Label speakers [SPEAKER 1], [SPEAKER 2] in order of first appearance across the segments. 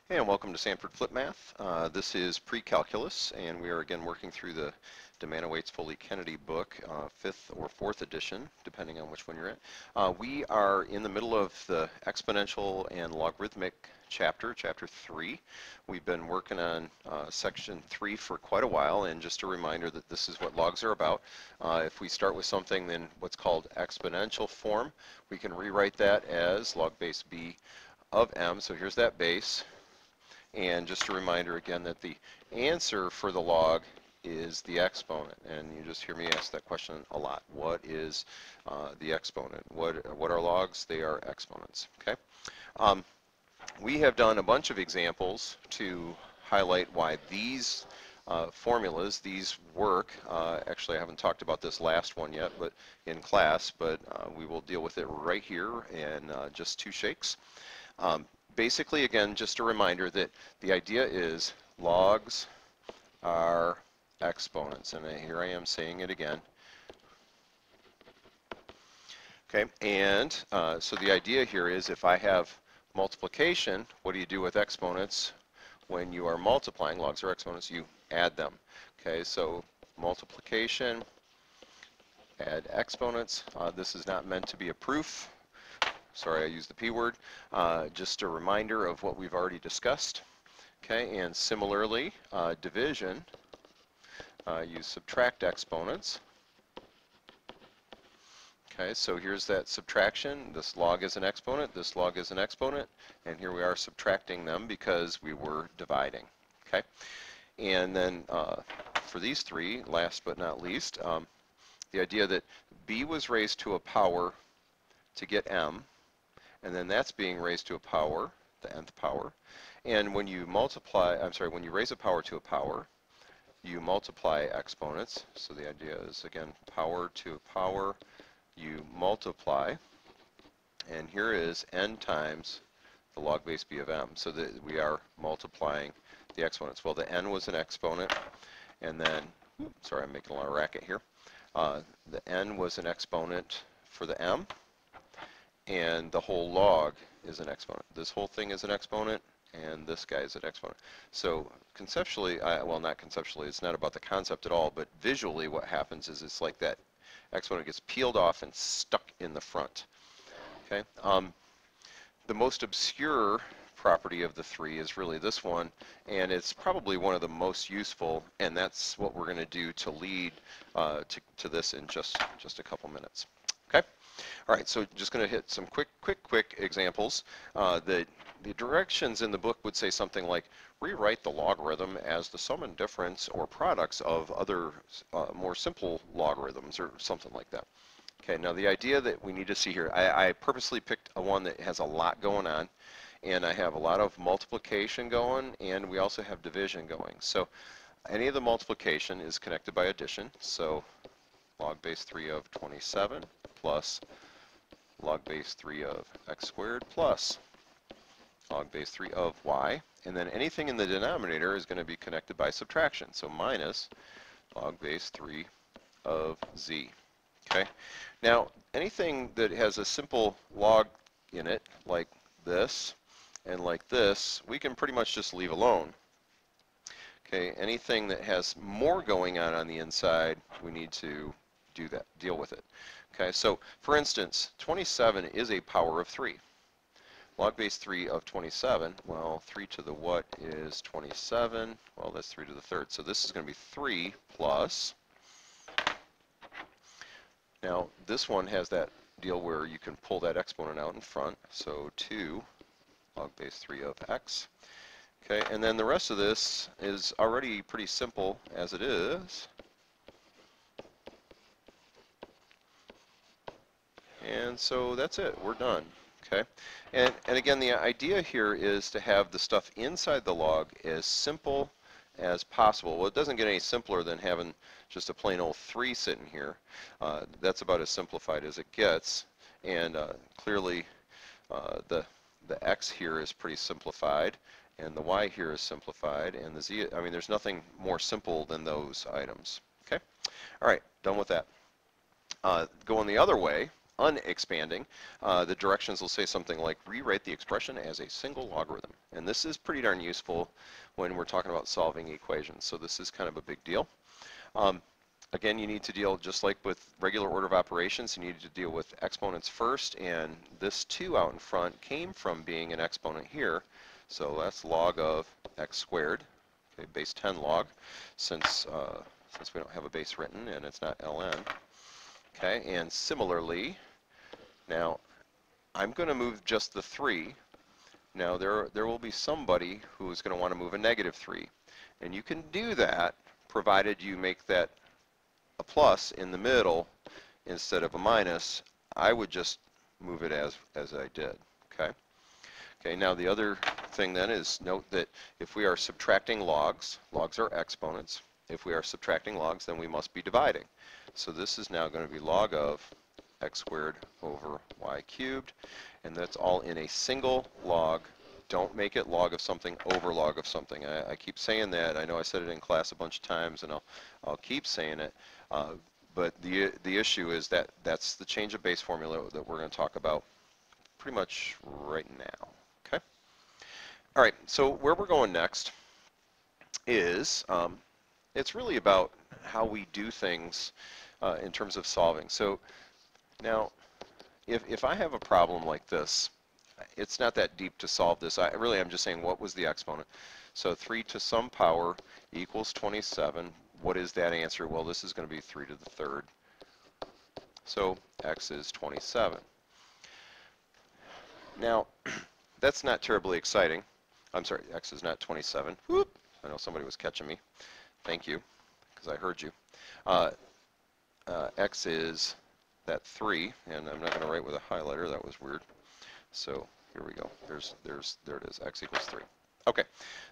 [SPEAKER 1] Hey, and welcome to SanfordFlipMath. This is PreCalculus, and we are again working through the Demana Waits Foley Kennedy book, 5th or 4th edition, depending on which one you're at. We are in the middle of the exponential and logarithmic chapter 3. We've been working on section 3 for quite a while, and just a reminder that this is what logs are about. If we start with something in what's called exponential form, we can rewrite that as log base b of m. So here's that base. And just a reminder again that the answer for the log is the exponent. And you just hear me ask that question a lot. What is the exponent? What are logs? They are exponents. Okay. We have done a bunch of examples to highlight why these formulas, these work. Actually, I haven't talked about this last one yet, but in class, but we will deal with it right here in just 2 shakes. Basically, again, just a reminder that the idea is logs are exponents, and here I am saying it again. Okay, and so the idea here is if I have multiplication, what do you do with exponents when you are multiplying? Logs are exponents, you add them. Okay, so multiplication, add exponents. This is not meant to be a proof. Sorry, I used the P word. Just a reminder of what we've already discussed. Okay, and similarly, division, you subtract exponents. Okay, so here's that subtraction. This log is an exponent, this log is an exponent, and here we are subtracting them because we were dividing. Okay, and then for these 3, last but not least, the idea that b was raised to a power to get m, and then that's being raised to a power, the nth power. And when you when you raise a power to a power, you multiply exponents. So the idea is, again, power to a power, you multiply. And here is n times the log base b of m. So that we are multiplying the exponents. Well, the n was an exponent, and then, sorry, I'm making a lot of racket here. The n was an exponent for the m. And the whole log is an exponent. This whole thing is an exponent, and this guy is an exponent. So conceptually, well, not conceptually, it's not about the concept at all, but visually what happens is it's like that exponent gets peeled off and stuck in the front. Okay. The most obscure property of the 3 is really this one, and it's probably one of the most useful, and that's what we're going to do to lead to this in just a couple minutes. Okay. All right, so just going to hit some quick examples. The directions in the book would say something like, rewrite the logarithm as the sum and difference or products of other more simple logarithms, or something like that. Okay, now the idea that we need to see here, I purposely picked one that has a lot going on, and I have a lot of multiplication going, and we also have division going. So any of the multiplication is connected by addition, so log base 3 of 27 plus log base 3 of x squared plus log base 3 of y. And then anything in the denominator is going to be connected by subtraction. So minus log base 3 of z. Okay. Now, anything that has a simple log in it, like this and like this, we can pretty much just leave alone. Okay. Anything that has more going on the inside, we need to deal with it. Okay, so for instance, 27 is a power of 3. Log base 3 of 27, well, 3 to the what is 27? Well, that's 3 to the third. So this is going to be 3 plus. Now, this one has that deal where you can pull that exponent out in front. So 2 log base 3 of x. Okay, and then the rest of this is already pretty simple as it is. And so that's it, we're done. Okay, and again, the idea here is to have the stuff inside the log as simple as possible. Well, it doesn't get any simpler than having just a plain old 3 sitting here. That's about as simplified as it gets, and clearly the x here is pretty simplified, and the y here is simplified, and the z, I mean, there's nothing more simple than those items. Okay, all right, done with that. Going the other way, unexpanding, the directions will say something like rewrite the expression as a single logarithm. And this is pretty darn useful when we're talking about solving equations. So this is kind of a big deal. Again, you need to deal, just like with regular order of operations, you need to deal with exponents first, and this 2 out in front came from being an exponent here. So that's log of x squared, okay, base 10 log, since we don't have a base written and it's not ln. Okay, and similarly, now I'm going to move just the 3. Now there will be somebody who is going to want to move a -3, and you can do that provided you make that a plus in the middle instead of a minus. I would just move it as I did. Okay. Okay. Now the other thing then is note that if we are subtracting logs, logs are exponents. If we are subtracting logs, then we must be dividing. So this is now going to be log of x squared over y cubed, and that's all in a single log. Don't make it log of something over log of something. I keep saying that. I know I said it in class a bunch of times, and I'll keep saying it. But the issue is that that's the change of base formula that we're going to talk about pretty much right now. Okay. All right. So where we're going next is it's really about how we do things in terms of solving. So now, if I have a problem like this, it's not that deep to solve this. I'm just saying, what was the exponent? So 3 to some power equals 27. What is that answer? Well, this is going to be 3 to the 3rd. So x is 27. Now, that's not terribly exciting. I'm sorry, x is not 27. Whoop! I know somebody was catching me. Thank you, because I heard you. X is that 3, and I'm not going to write with a highlighter. That was weird. So here we go. There it is. X equals 3. Okay,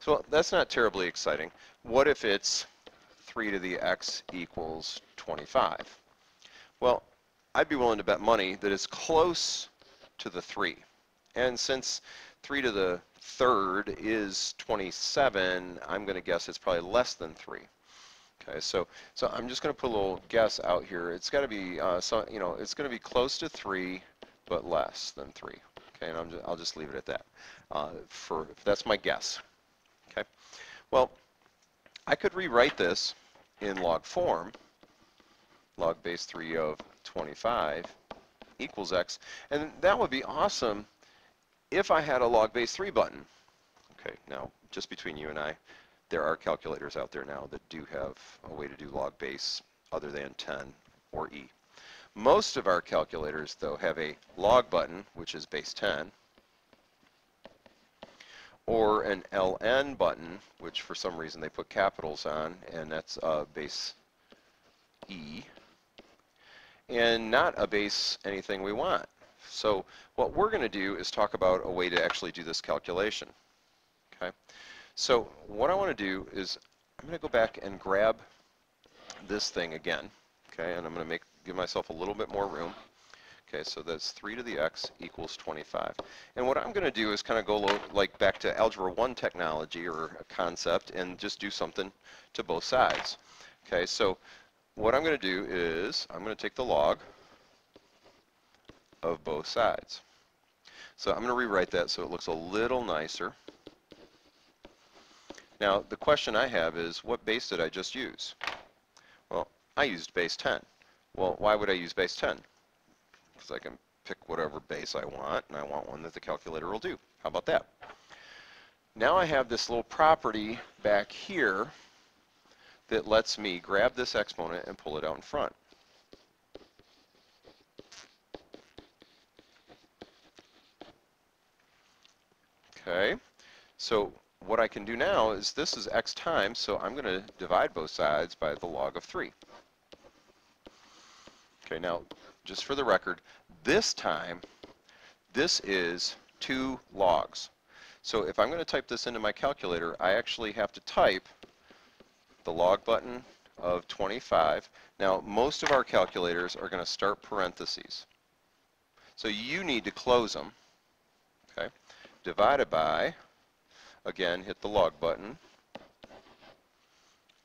[SPEAKER 1] so that's not terribly exciting. What if it's 3 to the x equals 25? Well, I'd be willing to bet money that it's close to the 3. And since 3 to the 3rd is 27, I'm going to guess it's probably less than 3. Okay, so I'm just going to put a little guess out here. It's got to be, it's going to be close to 3, but less than 3. Okay, and I'll just leave it at that. That's my guess. Okay. Well, I could rewrite this in log form. Log base 3 of 25 equals x, and that would be awesome if I had a log base 3 button. Okay. Now, just between you and I, there are calculators out there now that do have a way to do log base other than 10 or e. Most of our calculators, though, have a log button, which is base 10, or an ln button, which for some reason they put capitals on, and that's base e, and not a base anything we want. So what we're going to do is talk about a way to actually do this calculation. Okay. So what I want to do is I'm going to go back and grab this thing again. Okay, and I'm going to give myself a little bit more room. Okay, so that's 3 to the x equals 25. And what I'm going to do is kind of go like back to Algebra 1 technology or a concept and just do something to both sides. Okay, so what I'm going to do is I'm going to take the log of both sides. So I'm going to rewrite that so it looks a little nicer. Now, the question I have is, what base did I just use? Well, I used base 10. Well, why would I use base 10? Because I can pick whatever base I want, and I want one that the calculator will do. How about that? Now I have this little property back here that lets me grab this exponent and pull it out in front. Okay, so what I can do now is this is x times, so I'm going to divide both sides by the log of 3. Okay, now just for the record, this time this is 2 logs. So if I'm going to type this into my calculator, I actually have to type the log button of 25. Now most of our calculators are going to start parentheses. So you need to close them. Okay, divided by, again, hit the log button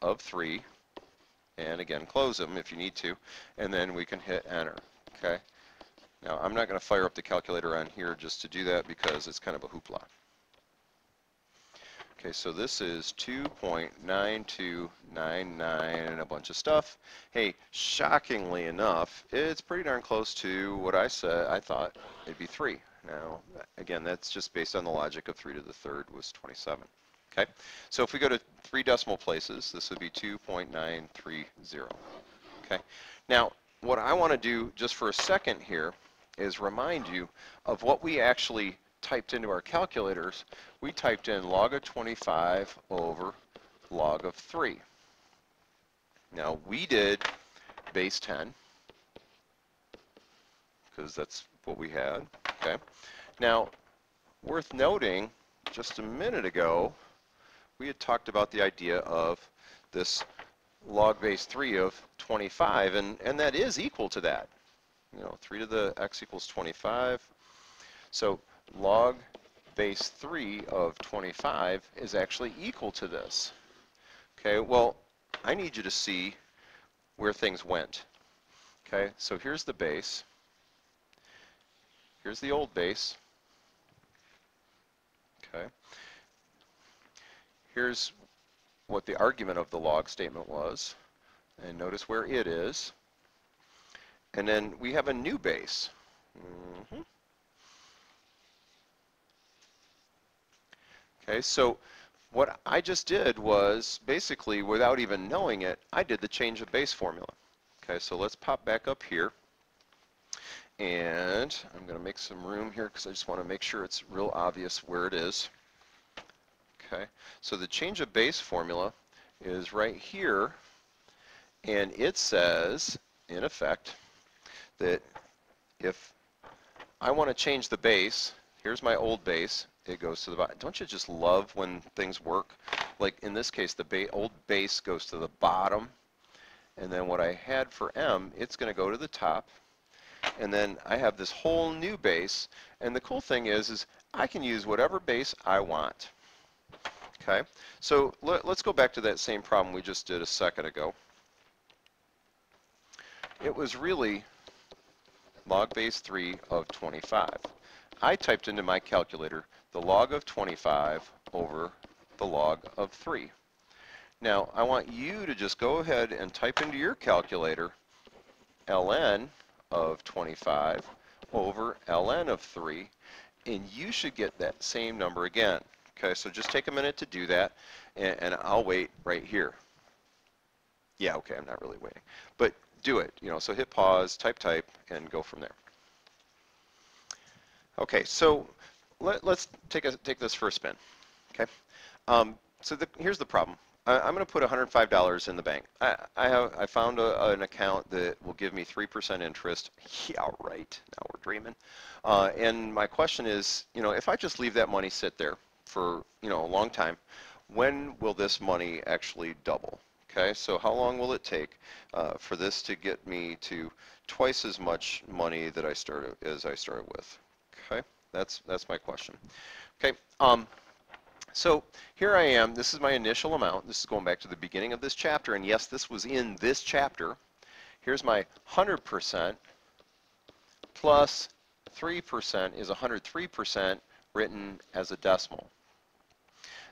[SPEAKER 1] of 3, and again, close them if you need to, and then we can hit enter. Okay. Now, I'm not going to fire up the calculator on here just to do that because it's kind of a hoopla. Okay, so this is 2.9299 and a bunch of stuff. Hey, shockingly enough, it's pretty darn close to what I said. I thought it'd be 3. Now, again, that's just based on the logic of 3 to the third was 27. Okay, so if we go to 3 decimal places, this would be 2.930. Okay, now what I want to do just for a second here is remind you of what we actually typed into our calculators. We typed in log of 25 over log of 3. Now we did base 10 because that's what we had. Okay. Now, worth noting, just a minute ago, we had talked about the idea of this log base 3 of 25, and that is equal to that. 3 to the x equals 25. So log base 3 of 25 is actually equal to this. Okay, well, I need you to see where things went. Okay, so here's the base. Here's the old base. Okay. Here's what the argument of the log statement was. And notice where it is. And then we have a new base. Okay, so what I just did was basically, without even knowing it, I did the change of base formula. Okay, so let's pop back up here. And I'm going to make some room here because I just want to make sure it's real obvious where it is. Okay, so the change of base formula is right here, and it says, in effect, that if I want to change the base, here's my old base, it goes to the bottom. Don't you just love when things work? Like in this case, the old base goes to the bottom, and then what I had for m, it's going to go to the top, and then I have this whole new base, and the cool thing is I can use whatever base I want. Okay, so let's go back to that same problem we just did a second ago. It was really log base 3 of 25. I typed into my calculator the log of 25 over the log of 3. Now, I want you to just go ahead and type into your calculator ln of 25 over ln of 3, and you should get that same number again. Okay, so just take a minute to do that, and I'll wait right here. Yeah, okay, I'm not really waiting. But do it, so hit pause, type, and go from there. Okay, so let's take this for a spin. Okay, so here's the problem. I'm going to put $105 in the bank. I found an account that will give me 3% interest. Yeah, right. Now we're dreaming. And my question is, if I just leave that money sit there for a long time, when will this money actually double? Okay, so how long will it take for this to get me to twice as much money that I started with? Okay, that's my question. Okay, so here I am. This is my initial amount. This is going back to the beginning of this chapter, and yes, this was in this chapter. Here's my 100% plus 3% is 103% written as a decimal.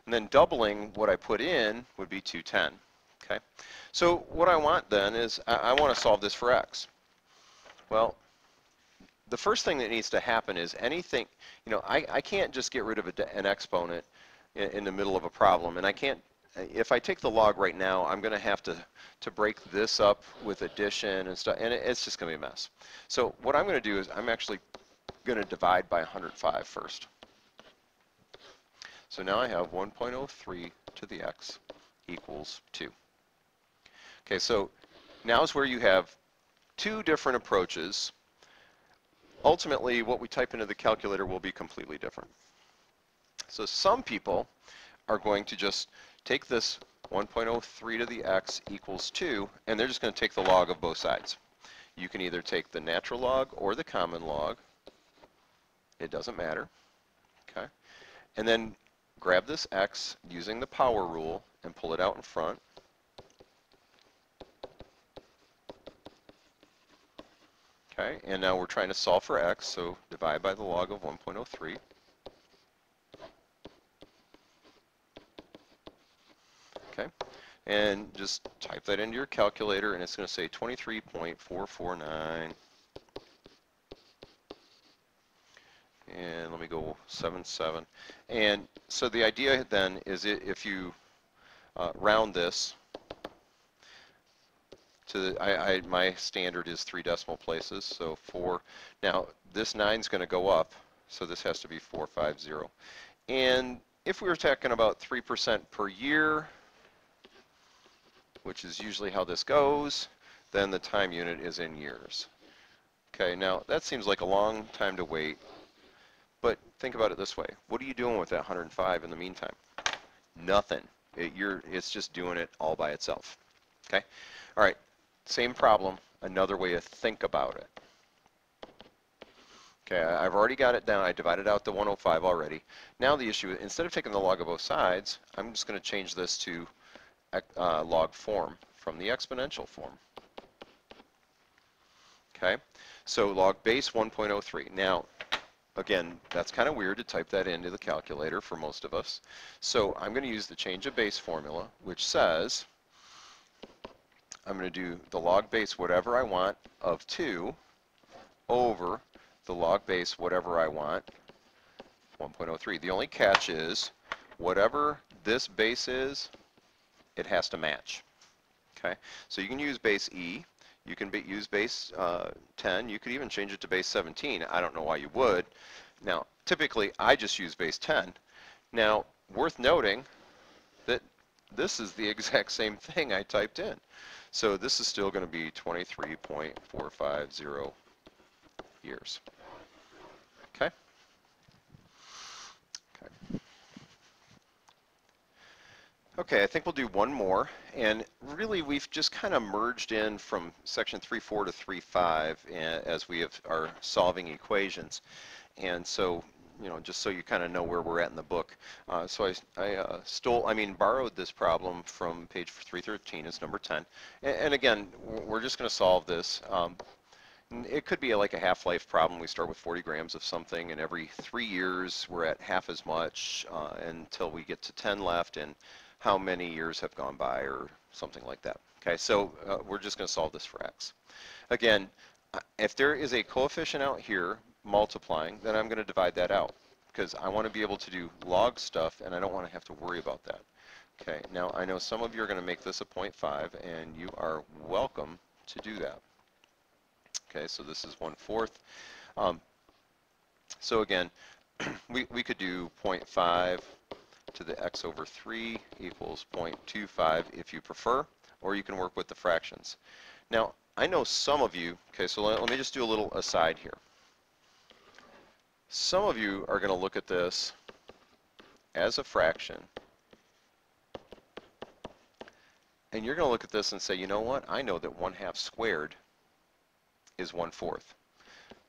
[SPEAKER 1] And then doubling what I put in would be 210. Okay, so what I want then is I want to solve this for x. Well, the first thing that needs to happen is anything, I can't just get rid of an exponent in the middle of a problem, and I can't, if I take the log right now, I'm going to have to break this up with addition and stuff, and it's just going to be a mess. So what I'm going to do is I'm actually going to divide by 105 first. So now I have 1.03 to the x equals 2. Okay, so now is where you have two different approaches. Ultimately, what we type into the calculator will be completely different. So some people are going to just take this 1.03 to the x equals 2, and they're just going to take the log of both sides. You can either take the natural log or the common log. It doesn't matter. Okay, and then grab this x using the power rule and pull it out in front. Okay, and now we're trying to solve for x, so divide by the log of 1.03. Okay, and just type that into your calculator, and it's going to say 23.449. And let me go 77. And so the idea then is if you round this to my standard is 3 decimal places, so 4. Now this 9 is going to go up, so this has to be 450. And if we were talking about 3% per year, which is usually how this goes, then the time unit is in years. Okay, now that seems like a long time to wait, but think about it this way. What are you doing with that 105 in the meantime? Nothing. It's just doing it all by itself. Okay? All right, same problem, another way to think about it. Okay, I've already got it down. I divided out the 105 already. Now the issue, instead of taking the log of both sides, I'm just going to change this to log form from the exponential form. Okay, so log base 1.03. Now, again, that's kind of weird to type that into the calculator for most of us. So I'm going to use the change of base formula, which says I'm going to do the log base whatever I want of 2 over the log base whatever I want 1.03. The only catch is whatever this base is, it has to match. Okay, so you can use base E, you can use base 10, you could even change it to base 17. I don't know why you would. Now, typically I just use base 10. Now, worth noting that this is the exact same thing I typed in. So this is still going to be 23.450 years. Okay? Okay, I think we'll do one more, and really we've just kind of merged in from section 3.4 to 3.5 as we are solving equations. And so, you know, just so you kind of know where we're at in the book. So I borrowed this problem from page 313, it's number 10. And again, we're just going to solve this. It could be like a half-life problem. We start with 40 grams of something, and every 3 years we're at half as much until we get to 10 left, and how many years have gone by or something like that. Okay, so we're just going to solve this for x. Again, if there is a coefficient out here multiplying, then I'm going to divide that out because I want to be able to do log stuff and I don't want to have to worry about that. Okay, now I know some of you are going to make this a 0.5 and you are welcome to do that. Okay, so this is 1/4. So again, we could do 0.5 to the x over 3 equals 0.25 if you prefer, or you can work with the fractions. Now, I know some of you, okay, so let me just do a little aside here. Some of you are going to look at this as a fraction, and you're going to look at this and say, you know what, I know that 1/2 squared is 1/4.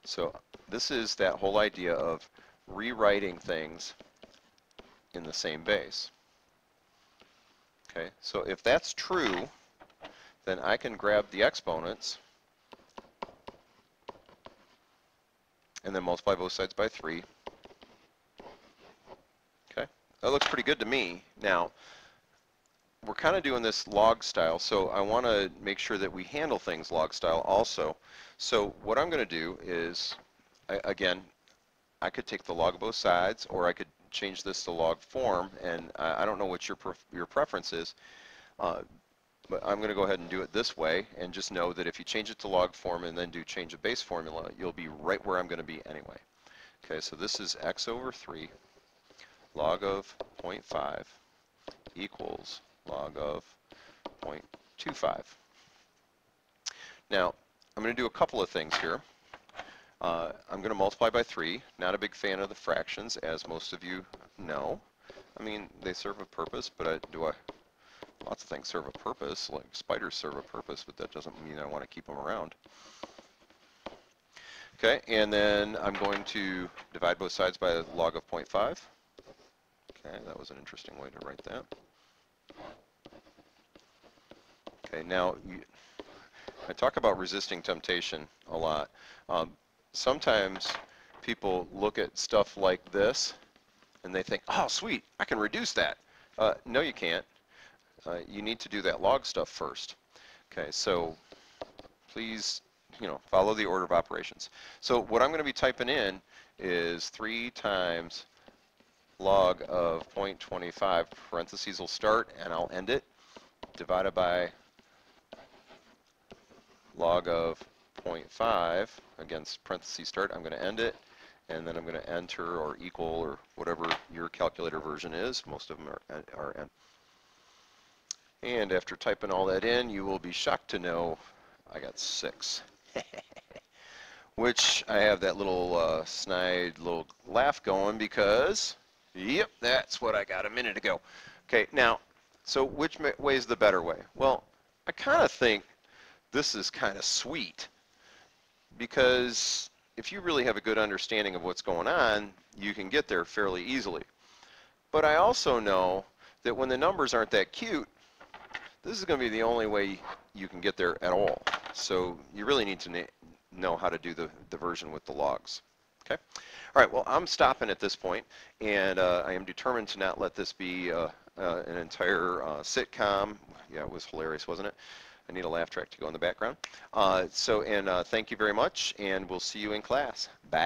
[SPEAKER 1] So this is that whole idea of rewriting things in the same base. Okay, so if that's true, then I can grab the exponents and then multiply both sides by 3. Okay, that looks pretty good to me. Now, we're kind of doing this log style, so I want to make sure that we handle things log style also. So what I'm going to do is, again, I could take the log of both sides, or I could change this to log form, and I don't know what your preference is, but I'm going to go ahead and do it this way, and just know that if you change it to log form and then do change of base formula, you'll be right where I'm going to be anyway. Okay, so this is x over 3 log of 0.5 equals log of 0.25. Now, I'm going to do a couple of things here. I'm going to multiply by 3. Not a big fan of the fractions, as most of you know. I mean, they serve a purpose, but lots of things serve a purpose, like spiders serve a purpose, but that doesn't mean I want to keep them around. Okay, and then I'm going to divide both sides by the log of 0.5. Okay, that was an interesting way to write that. Okay, now I talk about resisting temptation a lot. Sometimes people look at stuff like this and they think, oh sweet, I can reduce that. No you can't. You need to do that log stuff first. Okay, so please, follow the order of operations. So what I'm going to be typing in is 3 times log of 0.25, parentheses will start and I'll end it, divided by log of 0.5, against parentheses start, I'm going to end it, and then I'm going to enter or equal or whatever your calculator version is. Most of them are end. And after typing all that in, you will be shocked to know I got 6. Which I have that little snide little laugh going because, yep, that's what I got a minute ago. Okay, now, so which way is the better way? Well, I kind of think this is kind of sweet because if you really have a good understanding of what's going on, you can get there fairly easily. But I also know that when the numbers aren't that cute, this is going to be the only way you can get there at all. So you really need to know how to do the version with the logs. Okay? All right, well, I'm stopping at this point, and I am determined to not let this be an entire sitcom. Yeah, it was hilarious, wasn't it? I need a laugh track to go in the background. Thank you very much, and we'll see you in class. Bye.